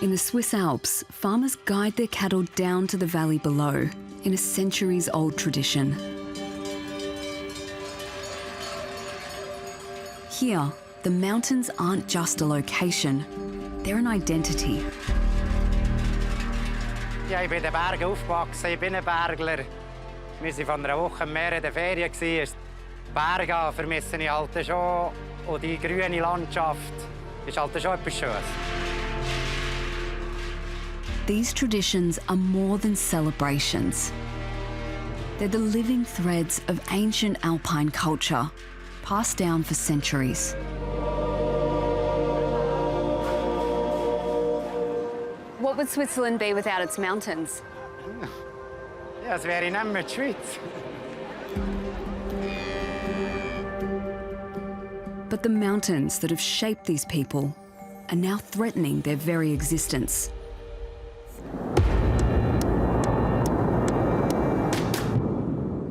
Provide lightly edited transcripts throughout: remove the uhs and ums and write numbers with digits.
In the Swiss Alps, farmers guide their cattle down to the valley below in a centuries-old tradition. Here, the mountains aren't just a location, they're an identity. Ja, ich bin in den Bergen aufgewachsen, ich bin ein Bergler. Wir waren von einer Woche im Meer in der Ferien. Die Berge vermisse ich halt schon. Und die grüne Landschaft ist halt schon etwas Schönes. These traditions are more than celebrations. They're the living threads of ancient Alpine culture, passed down for centuries. What would Switzerland be without its mountains? Ja, es wäre nicht mehr die Schweiz. But the mountains that have shaped these people are now threatening their very existence.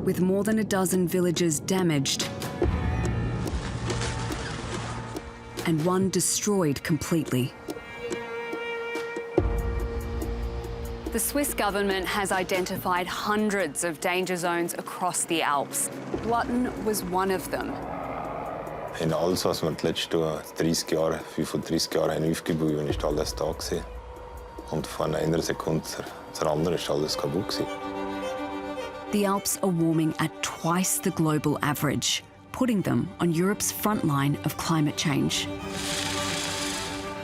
With more than a dozen villages damaged and one destroyed completely. The Swiss government has identified hundreds of danger zones across the Alps. Blutton was one of them. In alles, was wir die letzten 30 Jahre, 35 Jahre aufgebaut haben, ist alles da gewesen. Und von einer Sekunde zur anderen ist alles kaputt gewesen. The Alps are warming at twice the global average, putting them on Europe's front line of climate change.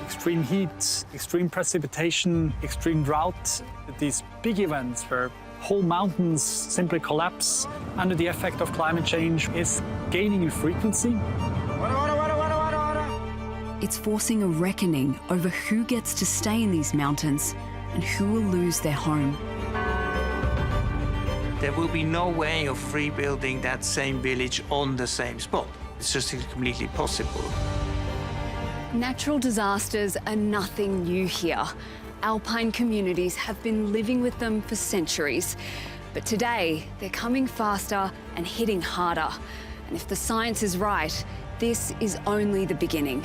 Extreme heat, extreme precipitation, extreme drought, these big events where whole mountains simply collapse under the effect of climate change is gaining in frequency. It's forcing a reckoning over who gets to stay in these mountains and who will lose their home. There will be no way of rebuilding that same village on the same spot. It's just completely possible. Natural disasters are nothing new here. Alpine communities have been living with them for centuries. But today, they're coming faster and hitting harder. And if the science is right, this is only the beginning.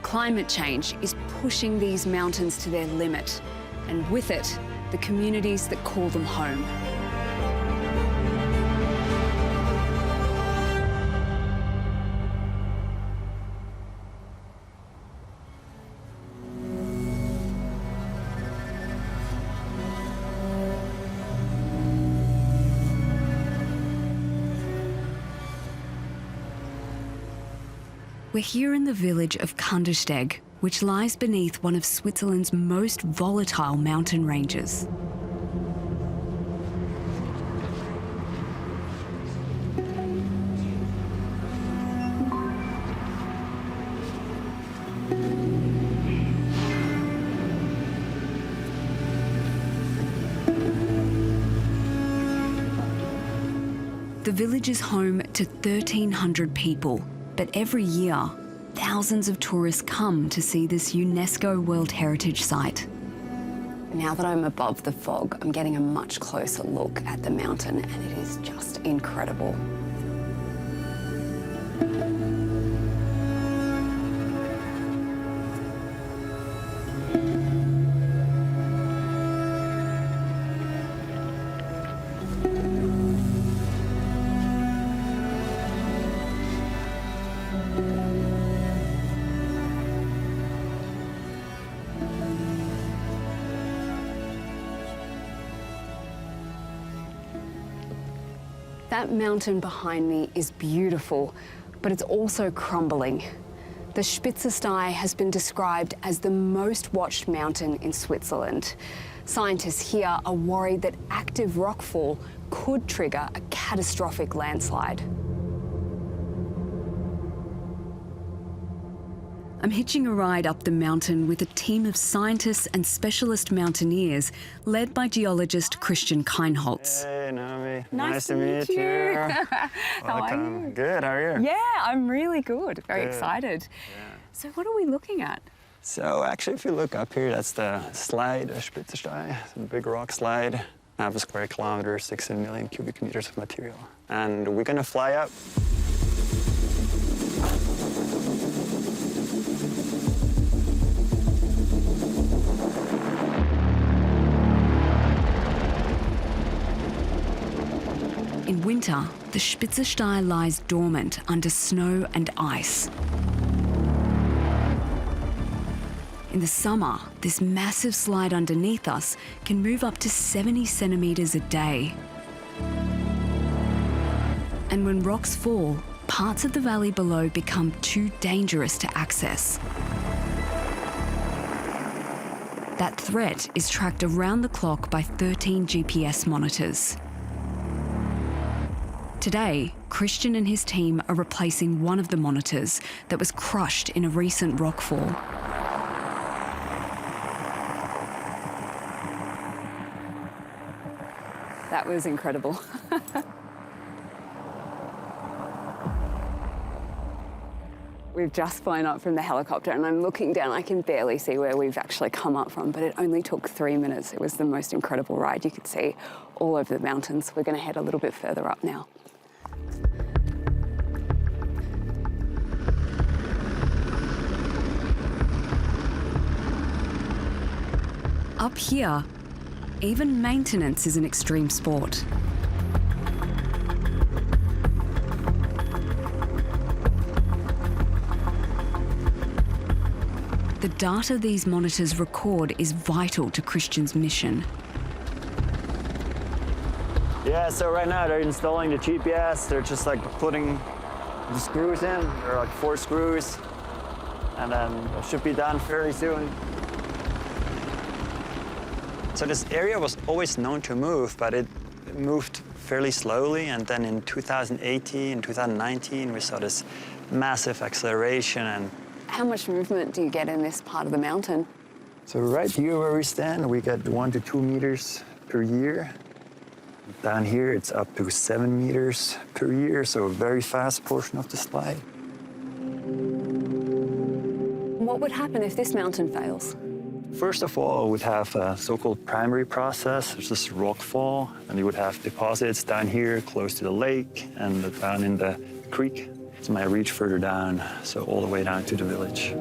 Climate change is pushing these mountains to their limit, and with it, the communities that call them home. We're here in the village of Kandersteg, which lies beneath one of Switzerland's most volatile mountain ranges. The village is home to 1,300 people. But every year, thousands of tourists come to see this UNESCO World Heritage Site. Now that I'm above the fog, I'm getting a much closer look at the mountain, and it is just incredible. That mountain behind me is beautiful, but it's also crumbling. The Spitzersteig has been described as the most watched mountain in Switzerland. Scientists here are worried that active rockfall could trigger a catastrophic landslide. I'm hitching a ride up the mountain with a team of scientists and specialist mountaineers led by geologist Christian Keinholz. Hey, Naomi. Nice to meet you. How are you? Good, how are you? Yeah, I'm really good. Very Good. excited. Yeah. So what are we looking at? So actually, if you look up here, that's the slide, Spitzersteig. It's a big rock slide. Half a square kilometer, 16 million cubic meters of material. And we're gonna fly up. winter, the Spitzerstein lies dormant under snow and ice. In the summer, this massive slide underneath us can move up to 70 centimetres a day. And when rocks fall, parts of the valley below become too dangerous to access. That threat is tracked around the clock by 13 GPS monitors. Today, Christian and his team are replacing one of the monitors that was crushed in a recent rockfall. That was incredible. We've just flown up from the helicopter and I'm looking down. I can barely see where we've actually come up from, but it only took 3 minutes. It was the most incredible ride. You could see all over the mountains. We're going to head a little bit further up now. Up here, even maintenance is an extreme sport. The data these monitors record is vital to Christian's mission. Yeah, so right now they're installing the GPS. They're just like putting the screws in. There are like 4 screws. And then it should be done fairly soon. So this area was always known to move, but it moved fairly slowly. And then in 2018, 2019, we saw this massive acceleration. And how much movement do you get in this part of the mountain? so right here where we stand, we get 1 to 2 meters per year. Down here, it's up to 7 meters per year, so a very fast portion of the slide. What would happen if this mountain fails? First of all, we'd have a so-called primary process. There's this rockfall, and you would have deposits down here close to the lake and down in the creek. It might reach further down, so all the way down to the village.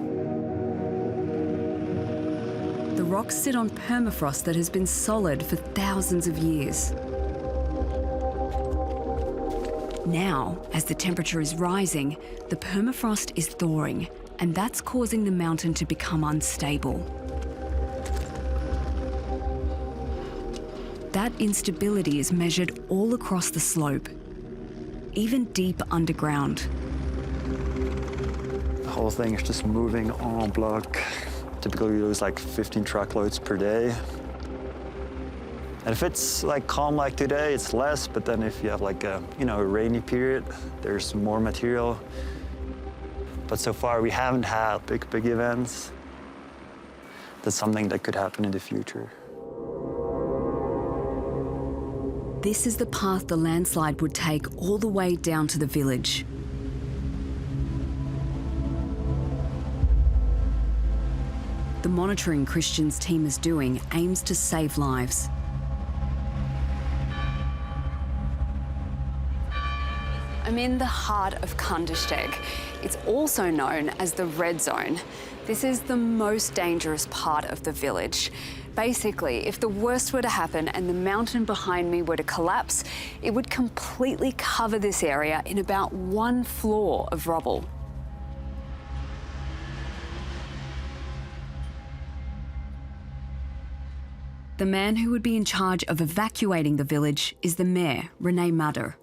The rocks sit on permafrost that has been solid for thousands of years. Now, as the temperature is rising, the permafrost is thawing, and that's causing the mountain to become unstable. That instability is measured all across the slope, even deep underground. The whole thing is just moving en bloc. Typically, we lose like 15 truckloads per day. And if it's like calm like today, it's less, but then if you have like a, a rainy period, there's more material. But so far, we haven't had big events. That's something that could happen in the future. This is the path the landslide would take all the way down to the village. The monitoring Christian's team is doing aims to save lives. I'm in the heart of Kandersteg. It's also known as the Red Zone. This is the most dangerous part of the village. Basically, if the worst were to happen and the mountain behind me were to collapse, it would completely cover this area in about 1 floor of rubble. The man who would be in charge of evacuating the village is the mayor, Renee Madder.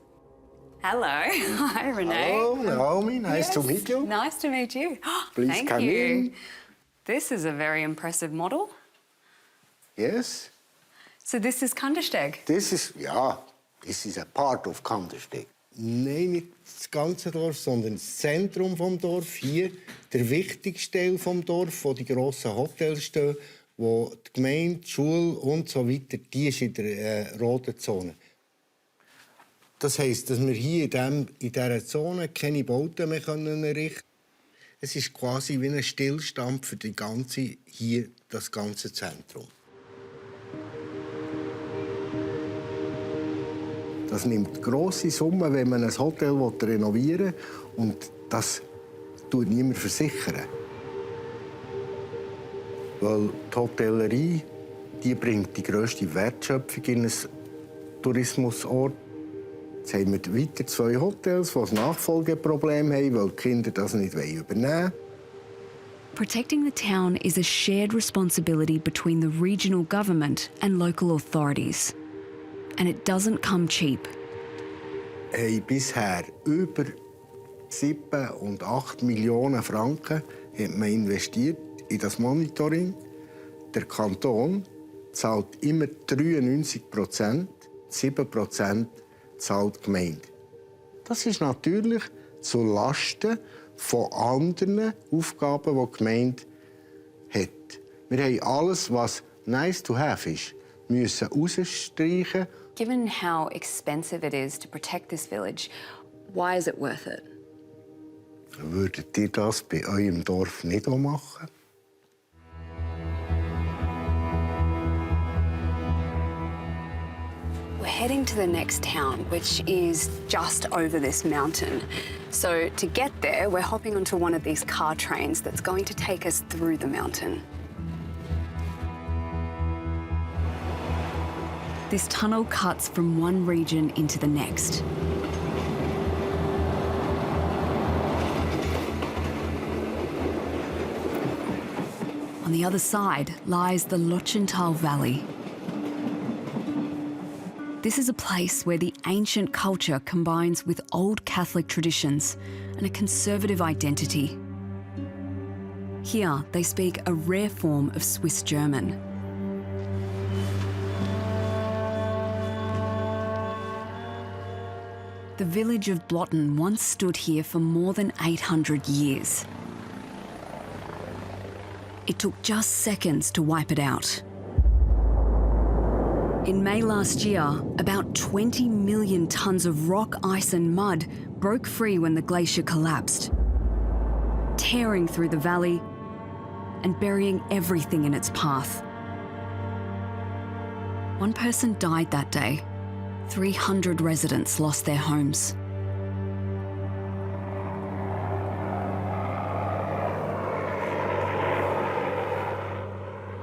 Hello. Hi, Renee. Hello, Naomi. Nice to meet you. Nice to meet you. Please Thank come you. in. This is a very impressive model. Yes. So this is Kandersteg. This is a part of Kandersteg. Nein, nicht das ganze Dorf, sondern das Zentrum vom Dorf. Hier der wichtigste Teil vom Dorf, wo die grossen Hotels stehen, wo die Gemeinde, die Schule und so weiter, die ist in der roten Zone. Das heisst, dass wir hier in dieser Zone keine Bauten mehr errichten können. Es ist quasi wie ein Stillstand für das ganze Zentrum. Das nimmt grosse Summen, wenn man ein Hotel renovieren will, und das tut niemand versichern. Weil die Hotellerie, die bringt die grösste Wertschöpfung in einen Tourismusort. Jetzt haben wir weiter 2 Hotels, die ein Nachfolgeproblem haben, weil die Kinder das nicht übernehmen wollen. Protecting the town is a shared responsibility between the regional government and local authorities. And it doesn't come cheap. Wir haben bisher über 7 und 8 Millionen Franken investiert in das Monitoring. Der Kanton zahlt immer 93%, 7% zahlt die Gemeinde. Das ist natürlich zu Lasten von anderen Aufgaben, die die Gemeinde hat. Wir haben alles, was nice to have ist, müssen rausstreichen. Given how expensive it is to protect this village, why is it worth it? Würdet ihr das bei eurem Dorf nicht auch machen? We're heading to the next town, which is just over this mountain. So to get there, we're hopping onto one of these car trains that's going to take us through the mountain. This tunnel cuts from one region into the next. On the other side lies the Lochental Valley. This is a place where the ancient culture combines with old Catholic traditions and a conservative identity. Here, they speak a rare form of Swiss German. The village of Blotten once stood here for more than 800 years. It took just seconds to wipe it out. In May last year, about 20 million tonnes of rock, ice and mud broke free when the glacier collapsed, tearing through the valley and burying everything in its path. One person died that day. 300 residents lost their homes.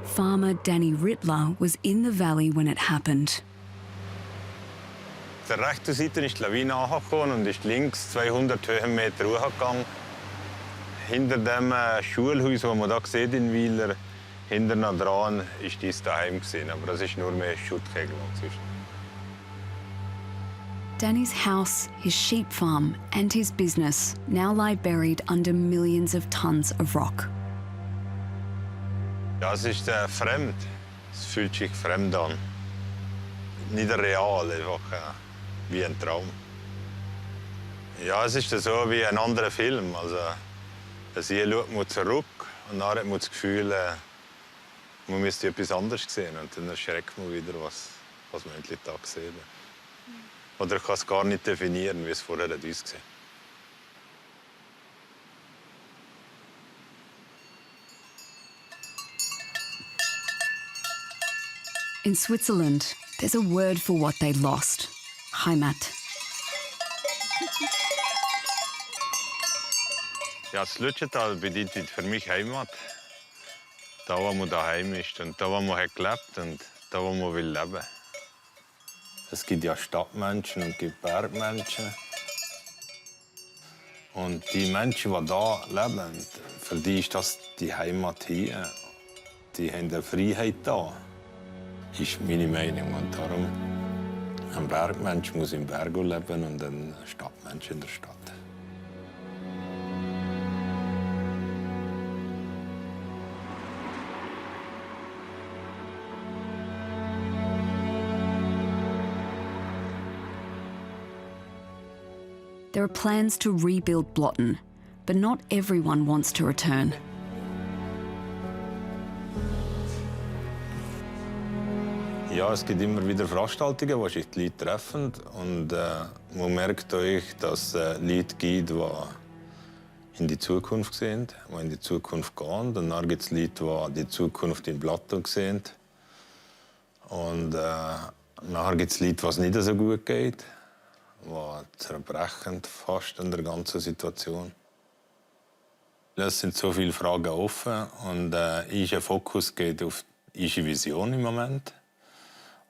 Farmer Danny Rittler was in the valley when it happened. Der rechten Seite ist die Lawine angekommen und ist links 200 Höhenmeter hochgegangen. Hinter dem Schulhaus, das man hier sieht in Weiler, hinten dran war dein Daheim. Aber das ist nur mehr Schuttkegel dazwischen. Danny's house, his sheep farm and his business now lie buried under millions of tons of rock. Ja, es ist fremd. Es fühlt sich fremd an. Nicht real, einfach wie ein Traum. Ja, es ist so wie ein anderer Film. Also, hier schaut man zurück und dann hat man das Gefühl, man müsste etwas anderes sehen. Und dann erschreckt man wieder, was man endlich da sieht. Oder ich kann es gar nicht definieren, wie es vorher ausgesehen hat. In Switzerland, there's a word for what they lost: Heimat. Ja, das Lutschental bedeutet für mich Heimat. Da, wo man daheim ist und da, wo man hat gelebt und da, wo man will leben. Es gibt ja Stadtmenschen und es gibt Bergmenschen. Und die Menschen, die hier leben, für die ist das die Heimat hier. Die haben eine Freiheit hier. Das ist meine Meinung. Und darum, ein Bergmensch muss im Berg leben und ein Stadtmensch in der Stadt. There are plans to rebuild Blotten, but not everyone wants to return. Ja, es gibt immer wieder Veranstaltungen, wo sich die Leute treffen. Und man merkt euch, dass es Leute gibt, die in die Zukunft sehen, die in die Zukunft gehen. Und dann gibt es Leute, die die Zukunft in Plateau sehen. Und nachher gibt es Leute, denen es nicht so gut geht, die zerbrechen fast an der ganzen Situation. Es sind so viele Fragen offen und unser Fokus geht auf unsere Vision im Moment.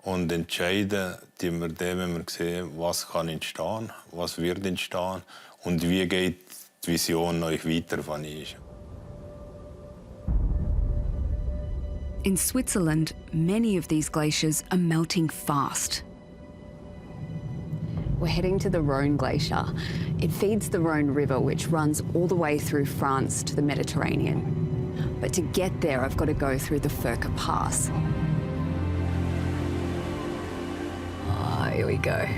Und entscheiden tun wir dann, wenn wir sehen, was kann entstehen, was wird entstehen und wie geht die Vision euch weiter von ist. In Switzerland, many of these glaciers are melting fast. We're heading to the Rhone Glacier. It feeds the Rhone River, which runs all the way through France to the Mediterranean. But to get there, I've got to go through the Furka Pass. Oh, here we go.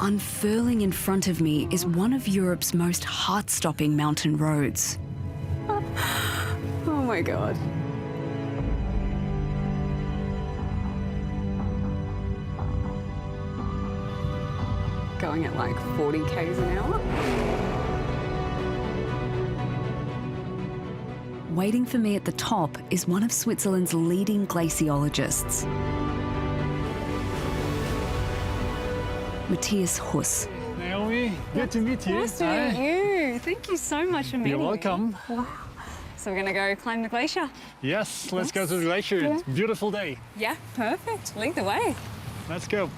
Unfurling in front of me is one of Europe's most heart-stopping mountain roads. Oh my God. Going at like 40 k's an hour. Waiting for me at the top is one of Switzerland's leading glaciologists, Matthias Huss. Naomi, good to meet you. Nice to meet you. Thank you so much for meeting You're welcome. me. Wow. So we're going to go climb the glacier? Yes, let's go to the glacier. Yeah. It's a beautiful day. Yeah, perfect. Lead the way. Let's go.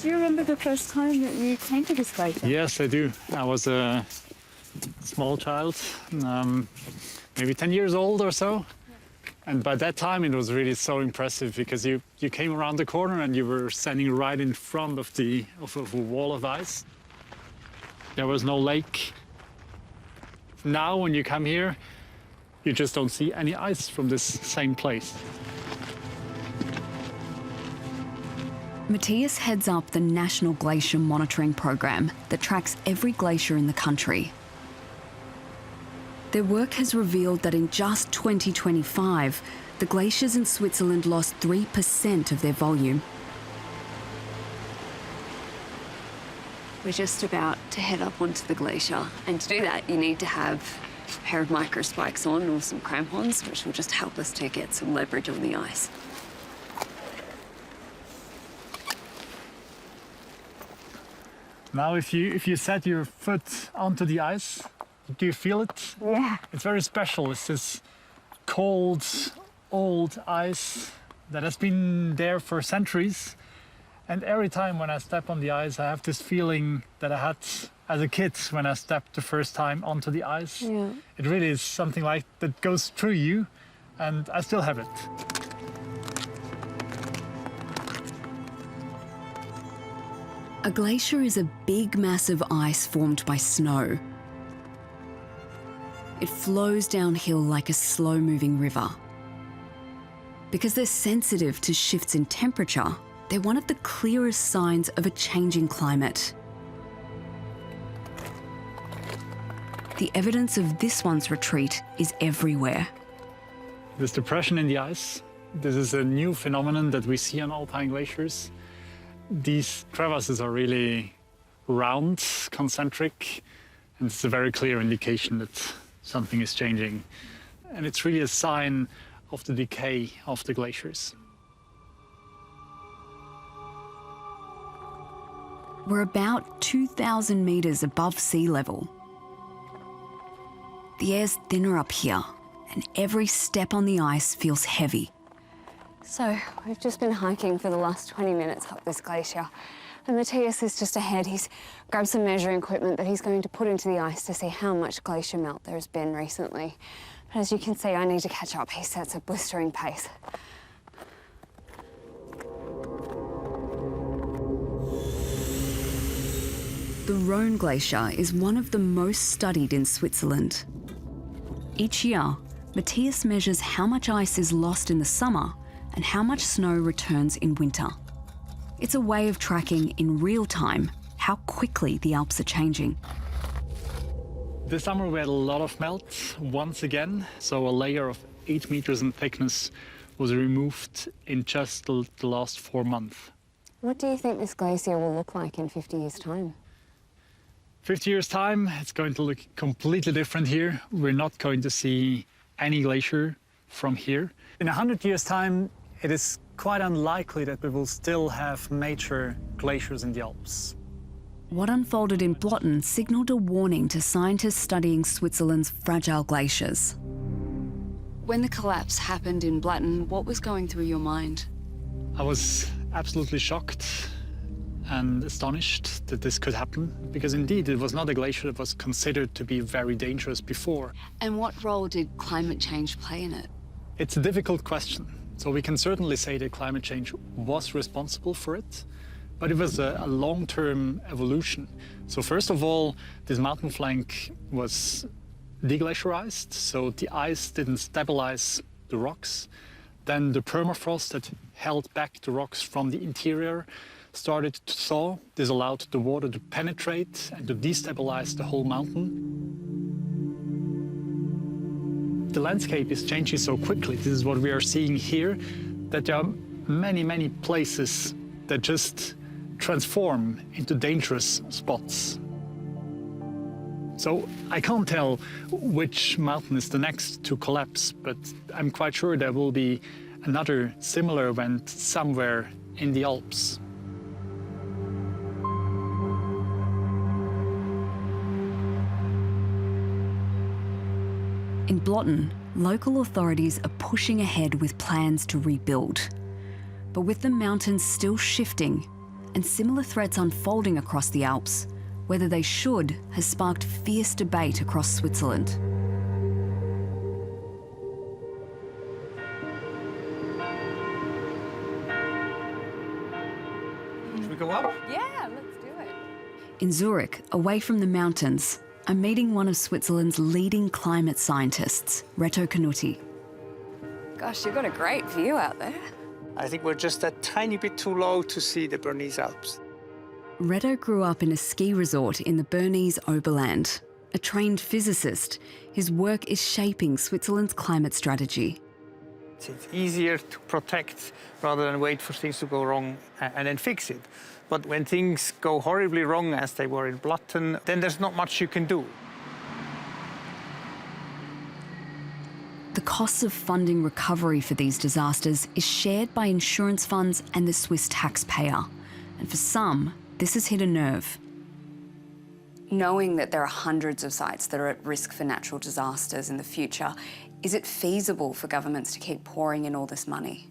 Do you remember the first time that you came to this glacier? Yes, I do. I was a small child, maybe 10 years old or so. And by that time, it was really so impressive because you came around the corner and you were standing right in front of a wall of ice. There was no lake. Now, when you come here, you just don't see any ice from this same place. Matthias heads up the National Glacier Monitoring Program that tracks every glacier in the country. Their work has revealed that in just 2025, the glaciers in Switzerland lost 3% of their volume. We're just about to head up onto the glacier, and to do that you need to have a pair of micro spikes on or some crampons, which will just help us to get some leverage on the ice. Now, if you set your foot onto the ice, do you feel it? Yeah. It's very special. It's this cold, old ice that has been there for centuries. And every time when I step on the ice, I have this feeling that I had as a kid when I stepped the first time onto the ice. Yeah. It really is something like that goes through you, and I still have it. A glacier is a big mass of ice formed by snow. It flows downhill like a slow-moving river. Because they're sensitive to shifts in temperature, they're one of the clearest signs of a changing climate. The evidence of this one's retreat is everywhere. This depression in the ice, this is a new phenomenon that we see on alpine glaciers. These crevasses are really round, concentric, and it's a very clear indication that something is changing. And it's really a sign of the decay of the glaciers. We're about 2,000 metres above sea level. The air's thinner up here, and every step on the ice feels heavy. So, we've just been hiking for the last 20 minutes up this glacier, and Matthias is just ahead. He's grabbed some measuring equipment that he's going to put into the ice to see how much glacier melt there has been recently. But as you can see, I need to catch up. He sets a blistering pace. The Rhone Glacier is one of the most studied in Switzerland. Each year, Matthias measures how much ice is lost in the summer and how much snow returns in winter. It's a way of tracking in real time how quickly the Alps are changing. This summer we had a lot of melt once again, so a layer of 8 meters in thickness was removed in just the last 4 months. What do you think this glacier will look like in 50 years' time? 50 years' time, it's going to look completely different here. We're not going to see any glacier from here. In 100 years' time, it is quite unlikely that we will still have major glaciers in the Alps. What unfolded in Blotten signalled a warning to scientists studying Switzerland's fragile glaciers. When the collapse happened in Blotten, what was going through your mind? I was absolutely shocked and astonished that this could happen, because indeed it was not a glacier that was considered to be very dangerous before. And what role did climate change play in it? It's a difficult question. So we can certainly say that climate change was responsible for it, but it was a long-term evolution. So first of all, this mountain flank was deglaciarized, so the ice didn't stabilize the rocks. Then the permafrost that held back the rocks from the interior started to thaw. This allowed the water to penetrate and to destabilize the whole mountain. The landscape is changing so quickly. This is what we are seeing here, that there are many, many places that just transform into dangerous spots. So I can't tell which mountain is the next to collapse, but I'm quite sure there will be another similar event somewhere in the Alps. In Blotten, local authorities are pushing ahead with plans to rebuild. But with the mountains still shifting and similar threats unfolding across the Alps, whether they should has sparked fierce debate across Switzerland. Should we go up? Yeah, let's do it. In Zurich, away from the mountains, I'm meeting one of Switzerland's leading climate scientists, Reto Canuti. Gosh, you've got a great view out there. I think we're just a tiny bit too low to see the Bernese Alps. Reto grew up in a ski resort in the Bernese Oberland. A trained physicist, his work is shaping Switzerland's climate strategy. It's easier to protect rather than wait for things to go wrong and then fix it. But when things go horribly wrong, as they were in Blotten, then there's not much you can do. The costs of funding recovery for these disasters is shared by insurance funds and the Swiss taxpayer. And for some, this has hit a nerve. Knowing that there are hundreds of sites that are at risk for natural disasters in the future, is it feasible for governments to keep pouring in all this money?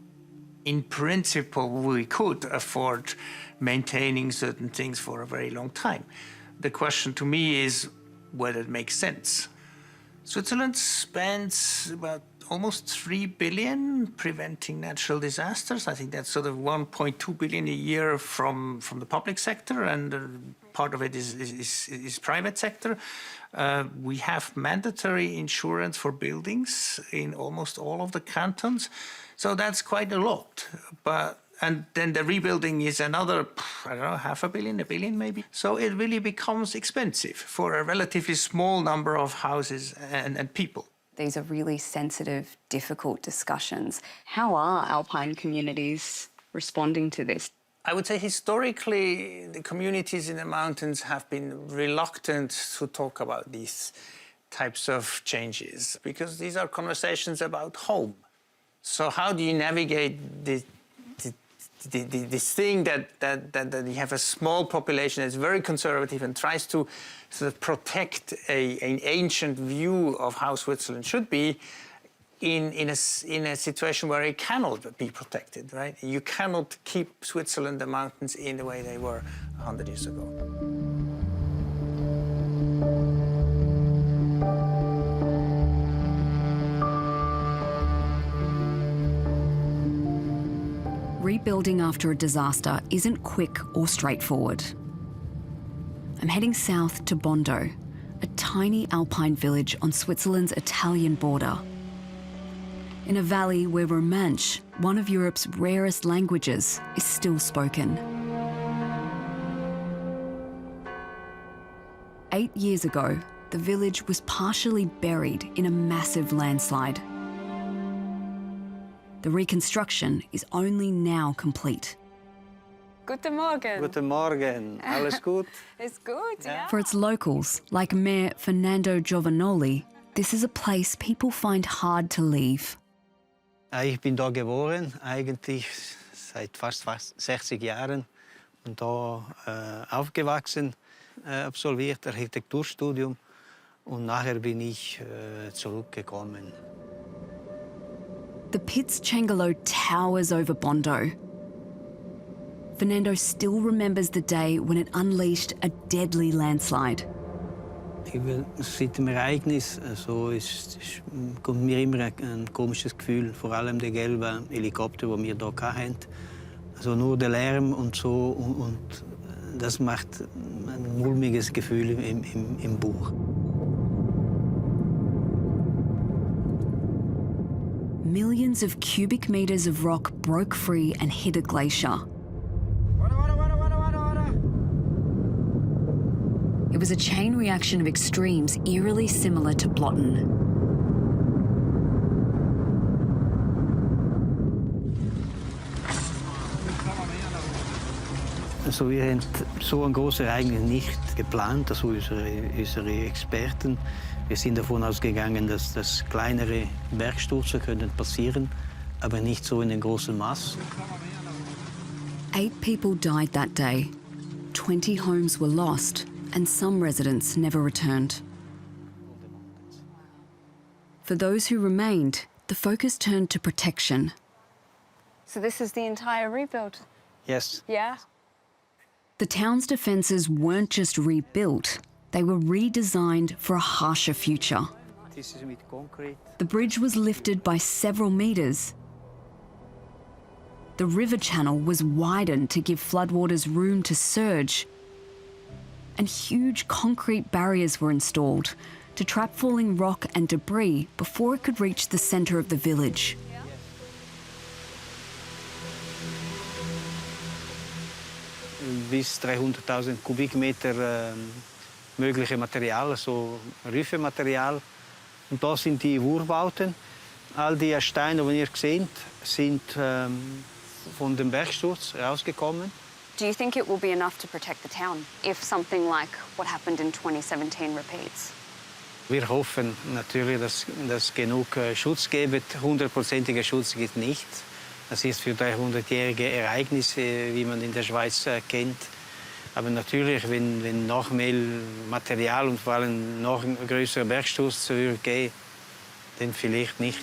In principle, we could afford maintaining certain things for a very long time. The question to me is whether it makes sense. Switzerland spends about almost 3 billion preventing natural disasters. I think that's sort of 1.2 billion a year from the public sector, and part of it is private sector. We have mandatory insurance for buildings in almost all of the cantons. So that's quite a lot. And then the rebuilding is another, I don't know, 500 million, 1 billion maybe. So it really becomes expensive for a relatively small number of houses and people. These are really sensitive, difficult discussions. How are Alpine communities responding to this? I would say historically, the communities in the mountains have been reluctant to talk about these types of changes because these are conversations about home. So how do you navigate this thing that you have a small population that's very conservative and tries to sort of protect an ancient view of how Switzerland should be in a situation where it cannot be protected, right? You cannot keep Switzerland, the mountains, in the way they were 100 years ago. Rebuilding after a disaster isn't quick or straightforward. I'm heading south to Bondo, a tiny alpine village on Switzerland's Italian border. In a valley where Romansh, one of Europe's rarest languages, is still spoken. 8 years ago, the village was partially buried in a massive landslide. The reconstruction is only now complete. Guten Morgen. Guten Morgen. Alles gut? Ist gut, ja. For its locals, like Mayor Fernando Giovanoli, this is a place people find hard to leave. Ich bin da geboren, eigentlich seit fast 60 Jahren und da aufgewachsen, absolviert Architekturstudium und nachher bin ich zurückgekommen. The Piz Cengalo towers over Bondo. Fernando still remembers the day when it unleashed a deadly landslide. Seit dem Ereignis kommt mir immer ein komisches Gefühl, vor allem der gelbe Helikopter, den wir hier hatten. Also nur der Lärm und so, und das macht ein mulmiges Gefühl im Bauch. Millions of cubic meters of rock broke free and hit a glacier. It was a chain reaction of extremes eerily similar to Blotten. Also wir haben so ein großes Ereignis nicht geplant, also unsere Experten. Wir sind davon ausgegangen, dass kleinere Bergstürze passieren können, aber nicht so in einem großen Maß. 8 people died that day. 20 homes were lost, and some residents never returned. For those who remained, the focus turned to protection. So this is the entire rebuild? Yes. Yeah? The town's defences weren't just rebuilt, they were redesigned for a harsher future. This is with concrete. The bridge was lifted by several metres. The river channel was widened to give floodwaters room to surge. And huge concrete barriers were installed to trap falling rock and debris before it could reach the centre of the village. Bis 300.000 Kubikmeter mögliche Material, also Rüffematerial. Und da sind die Urbauten. All die Steine, die ihr seht, sind von dem Bergsturz rausgekommen. Do you think it will be enough to protect the town if something like what happened in 2017 repeats? Wir hoffen natürlich, dass es genug Schutz gibt. 100%iger Schutz gibt nicht. Das ist für 300-jährige Ereignisse, wie man in der Schweiz kennt. Aber natürlich, wenn noch mehr Material und vor allem noch ein größerer Bergsturz zurückgeht, dann vielleicht nicht.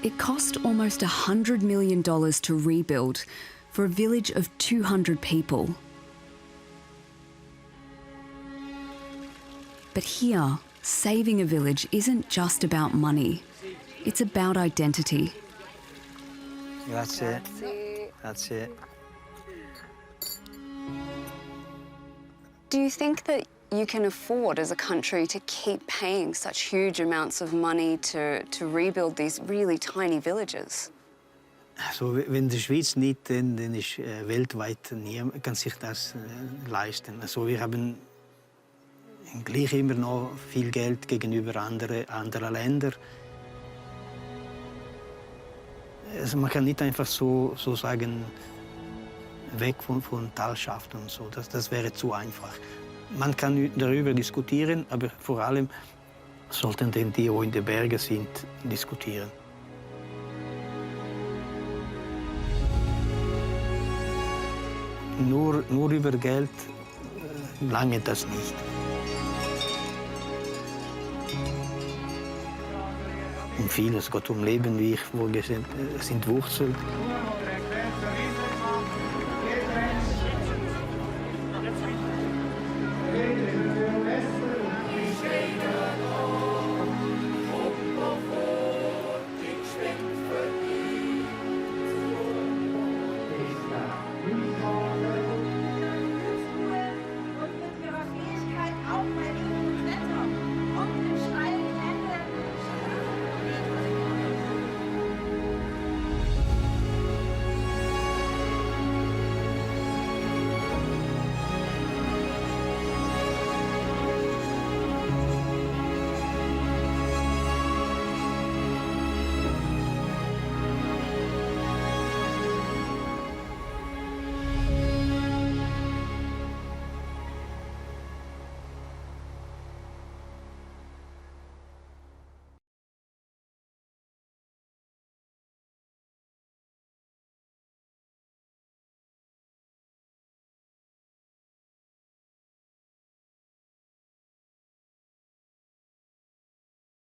It cost almost $100 million to rebuild for a village of 200 people. But here, saving a village isn't just about money. It's about identity. Grazie. Grazie. Do you think that you can afford as a country to keep paying such huge amounts of money to rebuild these really tiny villages? Also, wenn die Schweiz nicht, dann ist weltweit niemand kann sich das leisten. Also, wir haben gleich immer noch viel Geld gegenüber anderen Ländern. Also, man kann nicht einfach so sagen, weg von Talschaft und so. Das wäre zu einfach. Man kann darüber diskutieren, aber vor allem sollten die, die in den Bergen sind, diskutieren. Nur über Geld lange das nicht. Um vieles geht um Leben, wie ich vorhin gesagt habe, sind Wurzeln.